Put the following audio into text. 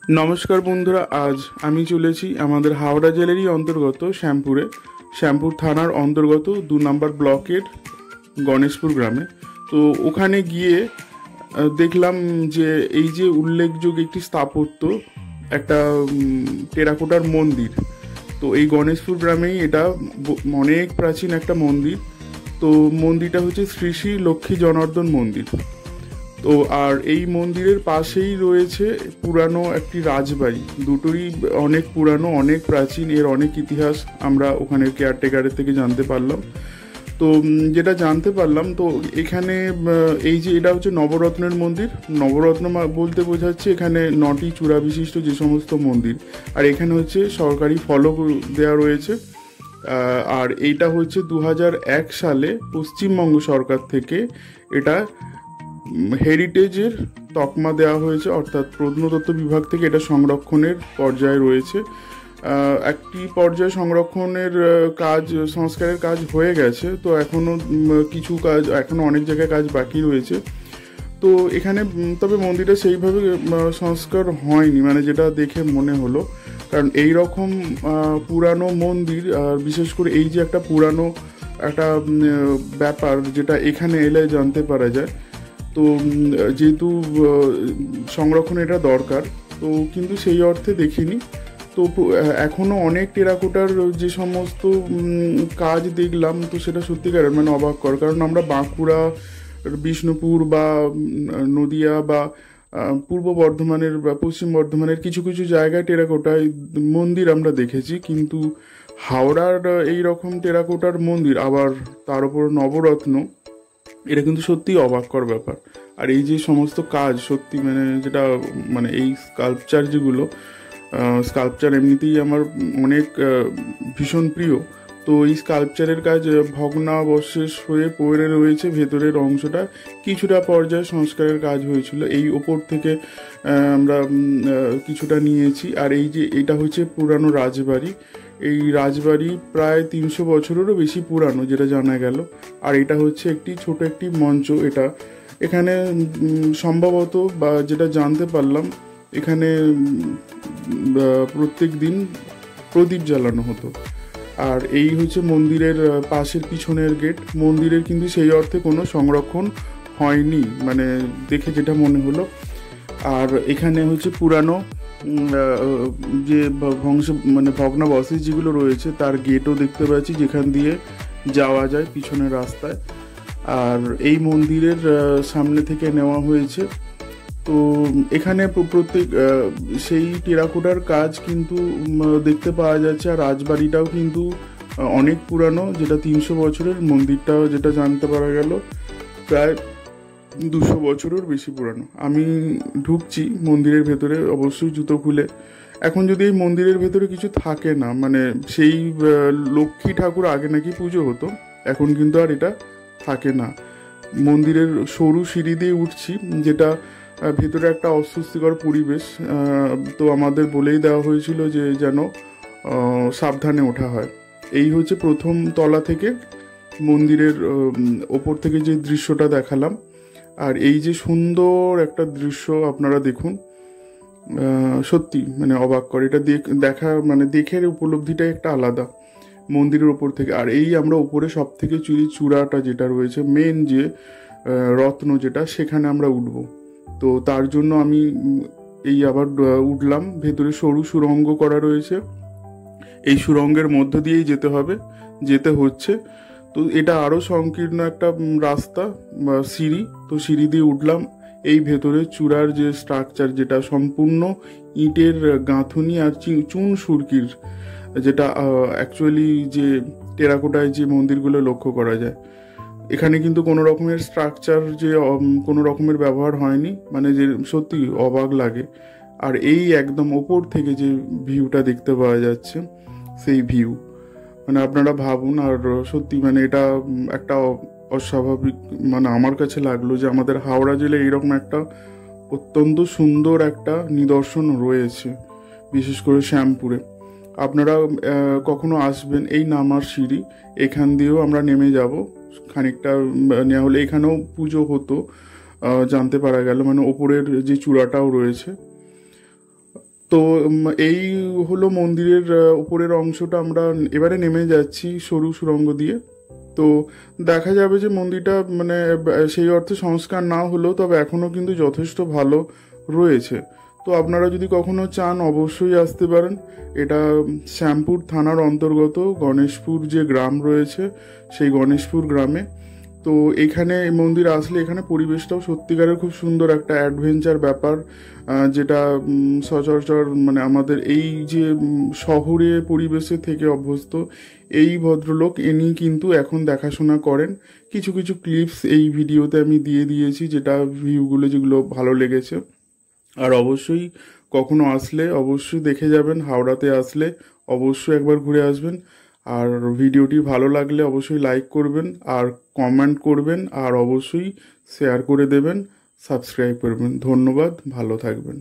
নমস্কার বন্ধুরা, আজ আমি চলেছি আমাদের হাওড়া জেলারই অন্তর্গত শ্যামপুর থানার অন্তর্গত 2 নম্বর ব্লকের গণেশপুর গ্রামে। তো ওখানে গিয়ে দেখলাম যে এই যে উল্লেখযোগ্য একটি স্থাপত্য, একটা টেরাকোটার মন্দির। তো এই গণেশপুর গ্রামেই এটা অনেক প্রাচীন একটা মন্দির। তো মন্দিরটা হচ্ছে শ্রী শ্রী লক্ষ্মী জনার্দন মন্দির। তো আর এই মন্দিরের পাশেই রয়েছে পুরানো একটি রাজবাড়ি, দুটোরই অনেক পুরানো, অনেক প্রাচীন, এর অনেক ইতিহাস আমরা ওখানের কেয়ারটেকারের থেকে জানতে পারলাম। তো যেটা জানতে পারলাম, তো এখানে এই যে এটা হচ্ছে নবরত্নের মন্দির। নবরত্ন বলতে বোঝাচ্ছে এখানে 9টি চূড়া বিশিষ্ট যে সমস্ত মন্দির, আর এখানে হচ্ছে সরকারি ফলক দেওয়া রয়েছে। আর এইটা হচ্ছে 2001 সালে পশ্চিমবঙ্গ সরকার থেকে এটা হেরিটেজের তকমা দেওয়া হয়েছে, অর্থাৎ প্রত্নতত্ত্ব বিভাগ থেকে এটা সংরক্ষণের পর্যায়ে রয়েছে। একটি পর্যায়ে সংরক্ষণের কাজ, সংস্কারের কাজ হয়ে গেছে। তো এখনও কিছু কাজ, এখনও অনেক জায়গায় কাজ বাকি রয়েছে। তো এখানে তবে মন্দিরটা সেইভাবে সংস্কার হয়নি, মানে যেটা দেখে মনে হলো। কারণ এই রকম পুরানো মন্দির, আর বিশেষ করে এই যে একটা পুরানো একটা ব্যাপার, যেটা এখানে এলে জানতে পারা যায়। তো যেহেতু সংরক্ষণ এটা দরকার, তো কিন্তু সেই অর্থে দেখিনি। তো এখনও অনেক টেরাকোটার যে সমস্ত কাজ দেখলাম, তো সেটা সত্যিকার মানে অবাক কর। কারণ আমরা বাঁকুড়া, বিষ্ণুপুর বা নদিয়া বা পূর্ব বর্ধমানের বা পশ্চিম বর্ধমানের কিছু কিছু জায়গায় টেরাকোটায় মন্দির আমরা দেখেছি, কিন্তু হাওড়ার এই রকম টেরাকোটার মন্দির, আবার তার উপর নবরত্ন, এটা কিন্তু সত্যিই অবাককর ব্যাপার। আর এই যে সমস্ত কাজ, সত্যি মানে যেটা মানে এই স্কাল্পচার এমনিতেই আমার অনেক ভীষণ প্রিয়। তো এই স্কাল্পচারের কাজ ভগ্নাবশেষ হয়ে পড়ে রয়েছে, ভেতরের অংশটা কিছুটা পর্যায়ে সংস্কারের কাজ হয়েছিল। এই ওপর থেকে আমরা কিছুটা নিয়েছি। আর এই যে এটা হচ্ছে পুরানো রাজবাড়ি, এই রাজবাড়ি প্রায় 300 বছরেরও বেশি পুরানো, যেটা জানা গেল। আর এটা হচ্ছে একটি ছোট একটি মঞ্চ। এখানে সম্ভবত, বা যেটা জানতে পারলাম, এখানে প্রত্যেক দিন প্রদীপ জ্বালানো হতো। আর এই হচ্ছে মন্দিরের পাশের পিছনের গেট। মন্দিরের কিন্তু সেই অর্থে কোনো সংরক্ষণ হয়নি, মানে দেখে যেটা মনে হলো। আর এখানে হচ্ছে পুরানো যে ভগ্নাবশেষ যেগুলো রয়েছে, তার গেটও দেখতে পাচ্ছি, যেখান দিয়ে যাওয়া যায় পিছনের রাস্তায়। আর এই মন্দিরের সামনে থেকে নেওয়া হয়েছে। তো এখানে প্রত্যেক সেই টেরাকোটার কাজ কিন্তু দেখতে পাওয়া যাচ্ছে। আর রাজবাড়িটাও কিন্তু অনেক পুরানো, যেটা 300 বছরের, মন্দিরটাও যেটা জানতে পারা গেল প্রায় 200 বছরের বেশি পুরানো। আমি ঢুকছি মন্দিরের ভেতরে, অবশ্যই জুতো খুলে। এখন যদি এই মন্দিরের ভেতরে কিছু থাকে না, মানে সেই লক্ষ্মী ঠাকুর আগে নাকি পুজো হতো, এখন কিন্তু আর এটা থাকে না। মন্দিরের সরু সিঁড়ি দিয়ে উঠছি, যেটা ভেতরে একটা অস্বস্তিকর পরিবেশ। তো আমাদের বলেই দেওয়া হয়েছিল যে যেন সাবধানে ওঠা হয়। এই হচ্ছে প্রথম তলা থেকে মন্দিরের ওপর থেকে যে দৃশ্যটা দেখালাম। আর এই যে সুন্দর একটা দৃশ্য আপনারা দেখুন, সত্যি মানে অবাক করে। এটা দেখা মানে দেখে উপলব্ধিটাই একটা আলাদা মন্দিরের ওপর থেকে। আর এই আমরা উপরে সব থেকে চূড়াটা যেটা রয়েছে, মেন যে রত্ন যেটা, সেখানে আমরা উঠবো। তো তার জন্য আমি এই আবার উঠলাম। ভেতরে সরু সুড়ঙ্গ করা রয়েছে, এই সুড়ঙ্গের মধ্য দিয়েই যেতে হচ্ছে। তো এটা আরও সংকীর্ণ একটা রাস্তা বা সিঁড়ি। তো সিঁড়ি দিয়ে উঠলাম। এই ভেতরে চূড়ার যে স্ট্রাকচার, যেটা সম্পূর্ণ ইটের গাঁথুনি আর চুন সুরকির, যেটা অ্যাকচুয়ালি যে টেরাকোটায় যে মন্দিরগুলো লক্ষ্য করা যায়, এখানে কিন্তু কোনো রকমের স্ট্রাকচার যে কোনো রকমের ব্যবহার হয়নি, মানে যে সত্যি অবাক লাগে। আর এই একদম ওপর থেকে যে ভিউটা দেখতে পাওয়া যাচ্ছে, সেই ভিউ মানে আপনারা ভাবুন। আর সত্যি মানে এটা একটা অস্বাভাবিক, মানে আমার কাছে লাগলো যে আমাদের হাওড়া জেলায় এইরকম একটা অত্যন্ত সুন্দর একটা নিদর্শন রয়েছে, বিশেষ করে শ্যামপুরে। আপনারা কখনো আসবেন, এই নামার সিঁড়ি, এখান দিয়েও আমরা নেমে যাব খানিকটা নেওয়া হলে। এখানেও পুজো হতো জানতে পারা গেল, মানে ওপরের যে চূড়াটাও রয়েছে। তো এই হলো মন্দিরের উপরের অংশটা। আমরা এবারে নেমে যাচ্ছি সরু সুড়ঙ্গ দিয়ে। তো দেখা যাবে যে মন্দিরটা মানে সেই অর্থে সংস্কার না হলেও তবে এখনও কিন্তু যথেষ্ট ভালো রয়েছে। তো আপনারা যদি কখনো চান অবশ্যই আসতে পারেন। এটা শ্যামপুর থানার অন্তর্গত গণেশপুর যে গ্রাম রয়েছে সেই গণেশপুর গ্রামে। তো এখানে এই মন্দির আসলে এখানে পরিবেশটাও সত্যিকারের খুব সুন্দর একটা অ্যাডভেঞ্চার ব্যাপার, যেটা সচরাচর মানে আমাদের এই যে শহরে পরিবেশে থেকে অভ্যস্ত এই ভদ্রলোক ইনি কিন্তু এখন দেখাশোনা করেন। কিছু কিছু ক্লিপস এই ভিডিওতে আমি দিয়ে দিয়েছি, যেটা ভিউগুলো যেগুলো ভালো লেগেছে। আর অবশ্যই কখনো আসলে অবশ্যই দেখে যাবেন, হাওড়াতে আসলে অবশ্যই একবার ঘুরে আসবেন। আর ভিডিওটি ভালো লাগলে অবশ্যই লাইক করবেন আর কমেন্ট করবেন আর অবশ্যই শেয়ার করে দেবেন, সাবস্ক্রাইব করবেন। ধন্যবাদ, ভালো থাকবেন।